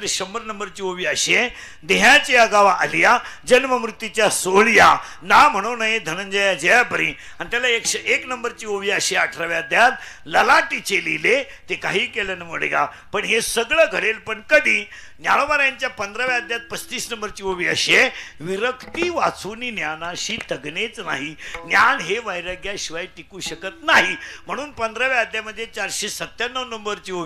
अध्यायामध्ये 100 नंबरची ओवी अशी आहे, देहाची आगावा आलिया जन्म मृत्यूच्या सोहळ्या ना म्हणू नये धनंजया जयापरी. आणि त्याला 101 नंबरची ओवी अशी 18व्या अध्यायात, ललाटीचे लिहिले ते काही केलं न मोडेगा. पण हे सगळं घडेल पण कधी? ज्ञानोबा यांच्या 15व्या अध्यायात 35 नंबरची ओवी अशी आहे, विरक्ती वाचून ज्ञानाशी तगणेच नाही, ज्ञान हे वैराग्याशिवाय टिकू शकत नाही. म्हणून 15व्या अध्यायामध्ये 497 नंबरची ओवी